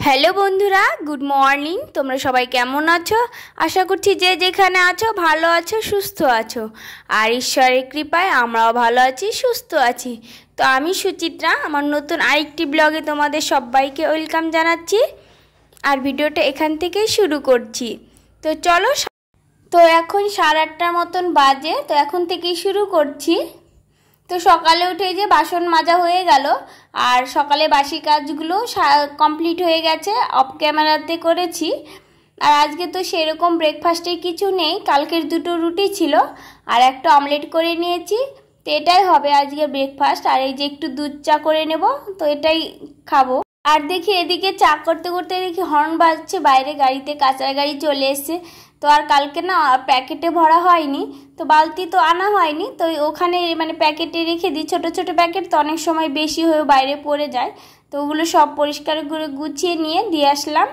Hello বন্ধুরা, good morning. তোমরা সবাই কেমন আছো? আশা করছি যে যেখানে আছো ভালো আছো, সুস্থ আছো। আর ঈশ্বরের কৃপায় আমরাও ভালো আছি, সুস্থ আছি। তো আমি সুচিত্রা, আমার নতুন আরেকটি ব্লগে তোমাদের সবাইকে ওয়েলকাম জানাচ্ছি। আর ভিডিওটা এখান থেকেই শুরু করছি। তো চলো, তো এখন 8:30 মতন বাজে। তো এখন থেকেই শুরু করছি। তো সকালে উঠে যে বাসন মাজা হয়ে গেল, আর সকালে বাসি কাজগুলো কমপ্লিট হয়ে গেছে, অফ ক্যামেরাতে করেছি। আর আজকে তো সেরকম ব্রেকফাস্টে কিছু নেই, কালকের 2টো রুটি ছিল আর একটা অমলেট করে নিয়েছি। তো এটাই হবে আজকে ব্রেকফাস্ট। আর এই যে একটু দুধ চা করে নেব, তো এটাই খাবো। আর দেখি এদিকে চা করতে করতে দেখি হর্ন বাজছে বাইরে, গাড়িতে কাঁচা গাড়ি চলে এসছে। তো আর কালকে না প্যাকেটে ভরা হয়নি, তো বালতি তো আনা হয়নি, তো ওখানে মানে প্যাকেটে রেখে দিই। ছোট ছোট প্যাকেট তো অনেক সময় বেশি হয়ে বাইরে পড়ে যায়, তো ওগুলো সব পরিষ্কার করে গুছিয়ে নিয়ে দিয়ে আসলাম।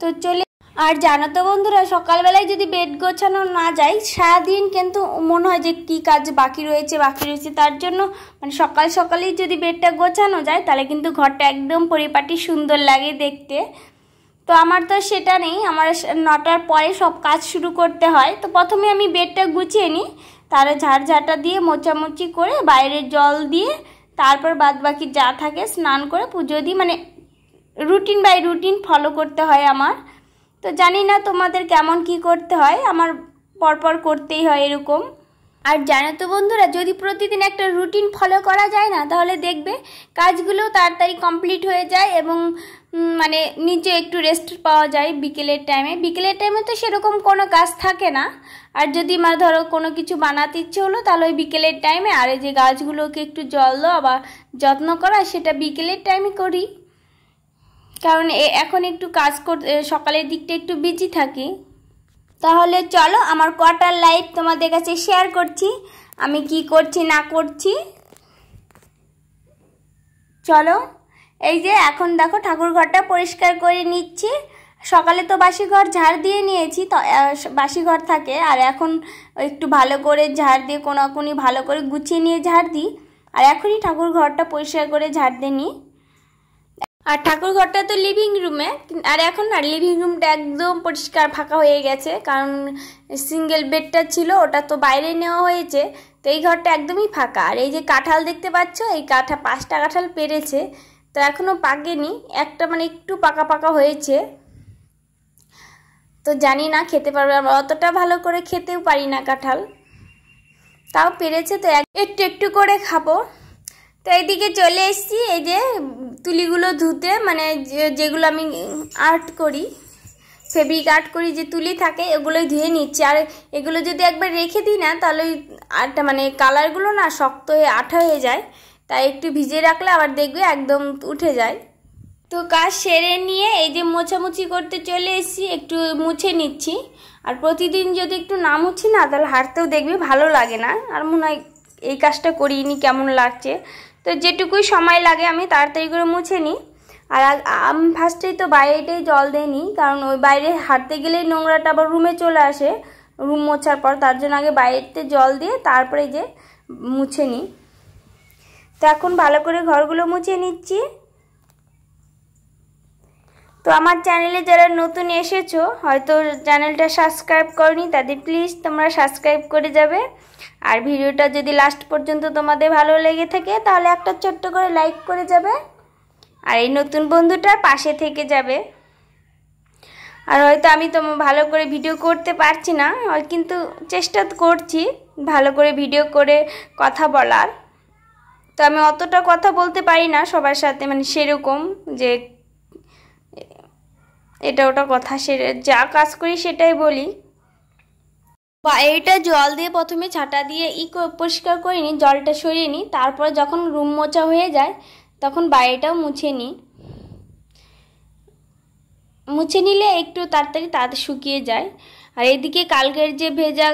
তো চলে, আর জানো তো বন্ধুরা, সকালবেলায় যদি বেড গোছানো না যায় সারাদিন কিন্তু মনে হয় যে কী কাজ বাকি রয়েছে। তার জন্য মানে সকাল সকালেই যদি বেডটা গোছানো যায় তাহলে কিন্তু ঘরটা একদম পরিপাটি সুন্দর লাগে দেখতে। তো আমার তো সেটা নেই, আমার 9টার পরে সব কাজ শুরু করতে হয়। তো প্রথমে আমি বেডটা গুছিয়ে নিই, তারপরে ঝাড়ঝাঁটা দিয়ে মোছামুছি করে বাইরে জল দিয়ে তারপর বাদ বাকি যা থাকে স্নান করে পুজো দিই। মানে রুটিন বাই রুটিন ফলো করতে হয় আমার। তো জানি না তোমাদের কেমন কি করতে হয়, আমার পরপর করতেই হয় এরকম। আর জানো তো বন্ধুরা, যদি প্রতিদিন একটা রুটিন ফলো করা যায় না, তাহলে দেখবে কাজগুলো তাড়াতাড়ি কমপ্লিট হয়ে যায় এবং মানে নিচে একটু রেস্ট পাওয়া যায় বিকেলের টাইমে তো সেরকম কোনো কাজ থাকে না। আর যদি মানে ধরো কোনো কিছু বানাতে ইচ্ছে হলো, তাহলে ওই বিকেলের টাইমে, আর এই যে গাছগুলোকে একটু জল দেওয়া বা যত্ন করা, সেটা বিকেলের টাইমে করি। কারণ এখন একটু কাজ করতে সকালের দিকটা একটু বিজি থাকি। তাহলে চলো আমার কোয়ার্টার লাইফ তোমাদের কাছে শেয়ার করছি, আমি কি করছি না করছি। চলো, এই যে এখন দেখো ঠাকুর ঘরটা পরিষ্কার করে নিচ্ছি। সকালে তো বাসি ঘর ঝাড় দিয়ে নিয়েছি, তো বাসি ঘর থাকে, আর এখন একটু ভালো করে ঝাড় দিয়ে কোনাকুনি ভালো করে গুছিয়ে নিয়ে ঝাড় দিই। আর এখনই ঠাকুর ঘরটা পরিষ্কার করে ঝাড় দিয়ে নিই। আর ঠাকুর ঘরটা তো লিভিং রুমে, আর এখন না লিভিং রুমটা একদম পরিষ্কার ফাঁকা হয়ে গেছে, কারণ সিঙ্গেল বেডটা ছিল ওটা তো বাইরে নেওয়া হয়েছে। তো এই ঘরটা একদমই ফাঁকা। আর এই যে কাঁঠাল দেখতে পাচ্ছ, এই 5টা কাঁঠাল পেরেছে, তো এখনও পাকেনি, একটা মানে একটু পাকা পাকা হয়েছে। তো জানি না খেতে পারবে, আমরা অতটা ভালো করে খেতেও পারি না কাঁঠাল, তাও পেরেছে, তো একটু একটু করে খাবো। তো এইদিকে চলে এসেছি এই যে তুলিগুলো ধুতে, মানে যেগুলো আমি আর্ট করি, ফেব্রিক আর্ট করি, যে তুলি থাকে ওগুলোই ধুয়ে নিচ্ছি। আর এগুলো যদি একবার রেখে দিই না, তাহলে ওই আর্টটা মানে কালারগুলো না শক্ত হয়ে আঠা হয়ে যায়, তাই একটু ভিজিয়ে রাখলে আবার দেখবে একদম উঠে যায়। তো কাজ সেরে নিয়ে এই যে মোছামুছি করতে চলে এসেছি, একটু মুছে নিচ্ছি। আর প্রতিদিন যদি একটু না মুছি না, তাহলে হাঁটতেও দেখবে ভালো লাগে না, আর মনে হয় এই কাজটা করিনি কেমন লাগছে। তো যেটুকুই সময় লাগে আমি তাড়াতাড়ি করে মুছে নিই। আর আমি ফার্স্টেই তো বাইরেটাই জল দিয়ে নিই, কারণ ওই বাইরে হাঁটতে গেলেই নোংরাটা আবার রুমে চলে আসে রুম মোছার পর, তার জন্য আগে বাইরেতে জল দিয়ে তারপরে যে মুছে নিই। তো এখন ভালো করে ঘরগুলো মুছে নিচ্ছি। তো আমার চ্যানেলে যারা নতুন এসেছো, হয়তো চ্যানেলটা সাবস্ক্রাইব করনি, তাদের প্লিজ তোমরা সাবস্ক্রাইব করে যাবে। আর ভিডিওটা যদি লাস্ট পর্যন্ত তোমাদের ভালো লেগে থাকে, তাহলে একটা ছোট্ট করে লাইক করে যাবে, আর এই নতুন বন্ধুটার পাশে থেকে যাবে। আর হয়তো আমি তো ভালো করে ভিডিও করতে পারছি না, কিন্তু চেষ্টা করছি ভালো করে ভিডিও করে কথা বলার। তো আমি অতটা কথা বলতে পারি না সবার সাথে, মানে সেরকম যে এটা ওটা কথা, যা কাজ করি সেটাই বলি। এইটা জল দিয়ে প্রথমে ছাটা দিয়ে পরিষ্কার করে নিই, জলটা সরিয়ে নিই, তারপর যখন রুম মোছা হয়ে যায় তখন বাইরেটাও মুছে নিই। মুছে নিলে একটু তাড়াতাড়ি শুকিয়ে যায়। আর এদিকে কালকের যে ভেজা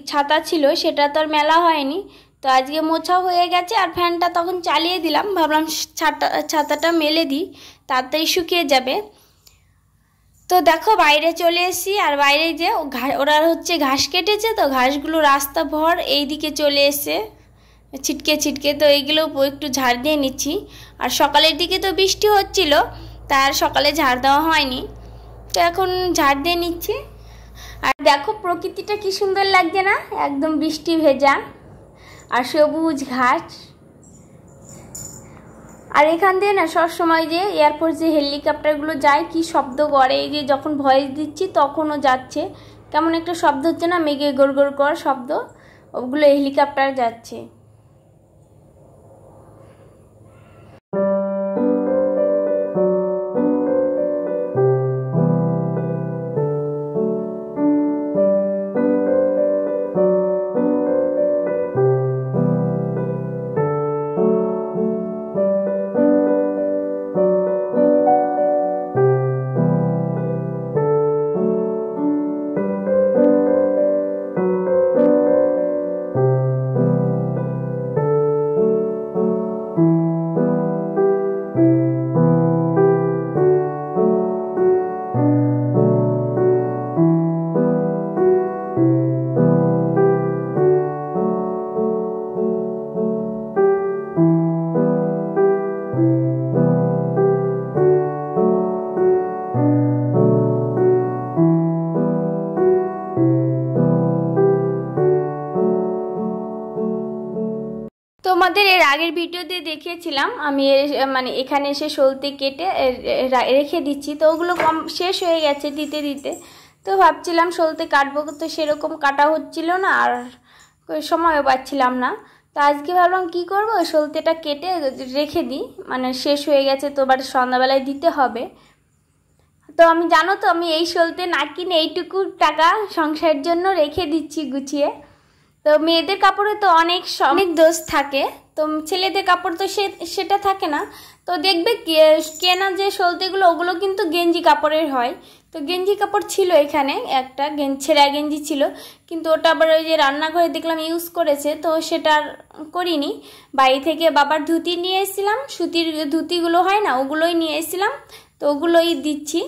ছাতা ছিল সেটা তো আর মেলা হয়নি, তো আজকে মোছা হয়ে গেছে। আর ফ্যানটা তখন চালিয়ে দিলাম, ভাবলাম ছাতাটা মেলে দিই, তাড়াতাড়ি শুকিয়ে যাবে। তো দেখো বাইরে চলে এসেছি, আর বাইরে যে ওরা হচ্ছে ঘাস কেটেছে, তো ঘাসগুলো রাস্তা ভর এই দিকে চলে এসে ছিটকে ছিটকে, তো এইগুলো একটু ঝাড় দিয়ে নিচ্ছি। আর সকালের দিকে তো বৃষ্টি হচ্ছিল, তার সকালে ঝাড় দেওয়া হয়নি, তো এখন ঝাড় দিয়ে নিচ্ছি। আর দেখো প্রকৃতিটা কি সুন্দর লাগছে না, একদম বৃষ্টি ভেজা আর সবুজ ঘাস। আর এখান দিয়ে না সবসময় যে এয়ারপোর্ট যে হেলিকপ্টারগুলো যায় কি শব্দ করে, এই যে যখন ভয়েস দিচ্ছি তখনও যাচ্ছে, কেমন একটা শব্দ হচ্ছে না, মেঘে গোড় গোড় কর শব্দ, ওগুলো হেলিকপ্টার যাচ্ছে। তোমাদের এর আগের ভিডিওতে দেখিয়েছিলাম আমি মানে এখানে এসে সলতে কেটে রেখে দিচ্ছি, তো ওগুলো কম শেষ হয়ে গেছে দিতে দিতে। তো ভাবছিলাম সলতে কাটবো, তো সেরকম কাটা হচ্ছিল না আর সময়ও পাচ্ছিলাম না। তো আজকে ভাবলাম কি করব, ওই সলতেটা কেটে রেখে দিই, মানে শেষ হয়ে গেছে তো এবার সন্ধ্যাবেলায় দিতে হবে। তো আমি জানো তো আমি এই সলতে না কিনে এইটুকু টাকা সংসারের জন্য রেখে দিচ্ছি গুছিয়ে। তো মেয়েদের কাপড়ে তো অনেক দোষ থাকে, তো ছেলেদের কাপড় তো সেটা থাকে না। তো দেখবে কেনা যে সলতেগুলো ওগুলো কিন্তু গেঞ্জি কাপড়ের হয়। তো গেঞ্জি কাপড় ছিল এখানে একটা ছেঁড়া গেঞ্জি ছিল, কিন্তু ওটা আবার ওই যে রান্নাঘরে দেখলাম ইউজ করেছে, তো সেটা করিনি। বাড়ি থেকে বাবার ধুতি নিয়ে এসেছিলাম, সুতির ধুতিগুলো হয় না ওগুলোই নিয়ে এসেছিলাম, তো ওগুলোই দিচ্ছি।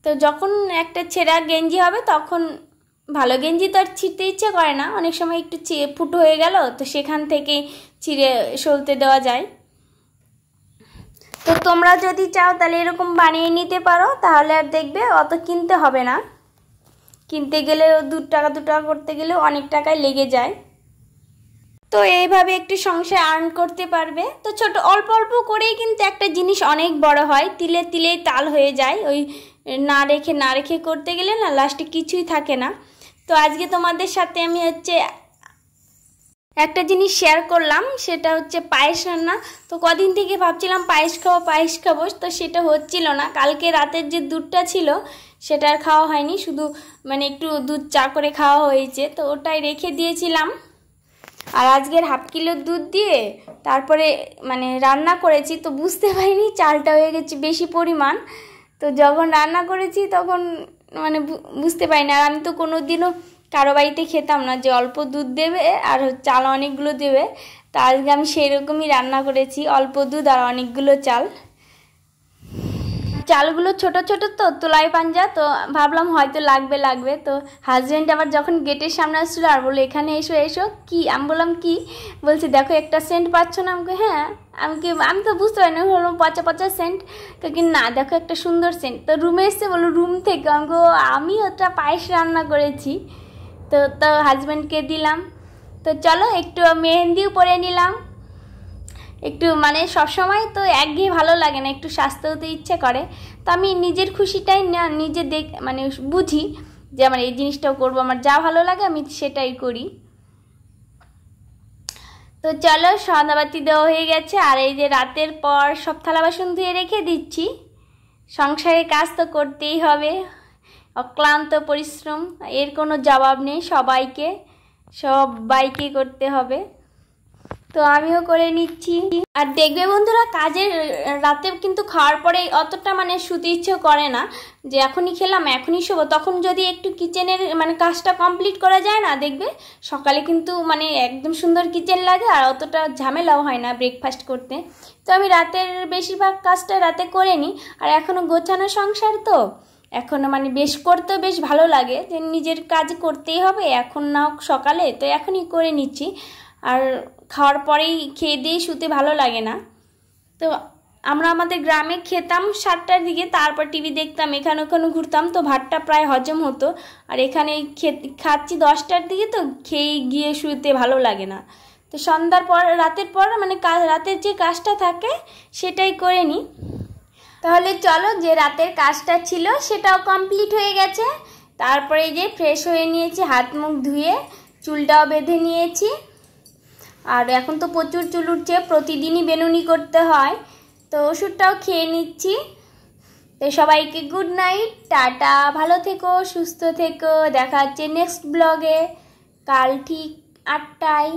তো যখন একটা ছেঁড়া গেঞ্জি হবে তখন, ভালো গেঞ্জি তো আর ছিঁড়তে ইচ্ছে করে না, অনেক সময় একটু ফুটো হয়ে গেল তো সেখান থেকে ছিঁড়ে সলতে দেওয়া যায়। তো তোমরা যদি চাও তাহলে এরকম বানিয়ে নিতে পারো, তাহলে আর দেখবে অত কিনতে হবে না। কিনতে গেলে 2 টাকা 2 টাকা করতে গেলে অনেক টাকায় লেগে যায়। তো এইভাবে একটু সংসার আর্ন করতে পারবে। তো ছোট অল্প অল্প করেই কিন্তু একটা জিনিস অনেক বড় হয়, তিলে তিলে তাল হয়ে যায়। ওই না রেখে করতে গেলে না লাস্টে কিছুই থাকে না। তো আজকে তোমাদের সাথে আমি একটা জিনিস শেয়ার করলাম, সেটা হচ্ছে পায়েস রান্না। তো কদিন থেকে ভাবছিলাম পায়েস খাবো, তো সেটা হচ্ছিল না। কালকে রাতের যে দুধটা ছিল সেটা আর খাওয়া হয়নি, শুধু মানে একটু দুধ চা করে খাওয়া হয়েছে, তো ওটাই রেখে দিয়েছিলাম। আর আজকের হাফ কিলো দুধ দিয়ে তারপরে মানে রান্না করেছি, তো বুঝতে পারিনি চালটা হয়ে গেছে বেশি পরিমাণ। তো যখন রান্না করেছি তখন মানে বুঝতে পারিনি। আর আমি তো কোনোদিনও কারো বাড়িতে খেতাম না যে অল্প দুধ দেবে আর চাল অনেকগুলো দেবে। তো আজকে আমি সেরকমই রান্না করেছি, অল্প দুধ আর অনেকগুলো চাল। চালগুলো ছোট ছোট তো তোলাই পাঞ্জা, তো ভাবলাম হয়তো লাগবে। তো হাজব্যান্ড আবার যখন গেটের সামনে আসছিল আর বললো এখানে এসো কি, আমি বললাম কি, বলছি দেখো একটা সেন্ট পাচ্ছ না। আমাকে হ্যাঁ, আমি তো বুঝতে পারি না, বললাম পচা সেন্ট। তো কি না দেখো একটা সুন্দর সেন্ট। তো রুমে এসছে, বললো রুম থেকে, আমি ওটা পায়েস রান্না করেছি। তো হাজব্যান্ডকে দিলাম। তো চলো একটু মেহেন্দিও পরে নিলাম। একটু মানে সবসময় তো একঘেয়ে ভালো লাগে না, একটু স্বাস্থ্য হতে ইচ্ছে করে। তো আমি নিজের খুশিটাই না নিজে মানে বুঝি যে আমার এই জিনিসটাও করবো, আমার যা ভালো লাগে আমি সেটাই করি। তো চলো সন্ধ্যাবাতি দেওয়া হয়ে গেছে, আর এই যে রাতের পর সব থালা বাসন ধুয়ে রেখে দিচ্ছি। সংসারের কাজ তো করতেই হবে, অক্লান্ত পরিশ্রম, এর কোনো জবাব নেই, সবাইকে করতে হবে। তো আমিও করে নিচ্ছি। আর দেখবে বন্ধুরা কাজের রাতে কিন্তু খাওয়ার পরে অতটা মানে শুতে ইচ্ছে করে না যে এখনই খেলাম এখনই শোবো। তখন যদি একটু কিচেনের মানে কাজটা কমপ্লিট করা যায় না, দেখবে সকালে কিন্তু মানে একদম সুন্দর কিচেন লাগে আর অতটা ঝামেলাও হয় না ব্রেকফাস্ট করতে। তো আমি রাতের বেশিরভাগ কাজটা রাতে করে নিই। আর এখনও গোছানো সংসার, তো এখনও মানে করতেও বেশ ভালো লাগে যে নিজের কাজ করতেই হবে, এখন না হোক সকালে, তো এখনই করে নিচ্ছি। আর খাওয়ার পরেই খেয়ে দিয়ে শুতে ভালো লাগে না। তো আমরা আমাদের গ্রামে খেতাম 7টার দিকে, তারপর টিভি দেখতাম, এখানে ওখানে ঘুরতাম, তো ভাতটা প্রায় হজম হতো। আর এখানে খাচ্ছি 10টার দিকে, তো খেয়ে গিয়ে শুতে ভালো লাগে না। তো সন্ধ্যার পর রাতের পর মানে রাতের যে কাজটা থাকে সেটাই করে নিই। তাহলে চলো, যে রাতের কাজটা ছিল সেটাও কমপ্লিট হয়ে গেছে। তারপরে যে ফ্রেশ হয়ে নিয়েছি, হাত মুখ ধুয়ে চুলটাও বেঁধে নিয়েছি। আর এখন তো প্রচুর চুল উঠছে, প্রতিদিনই বেনুনি করতে হয়, তো ওষুধটাও খেয়ে নিচ্ছি। তো সবাইকে গুড নাইট, টাটা, ভালো থেকো, সুস্থ থেকো, দেখা হচ্ছে নেক্সট ব্লগে কাল ঠিক 8টায়।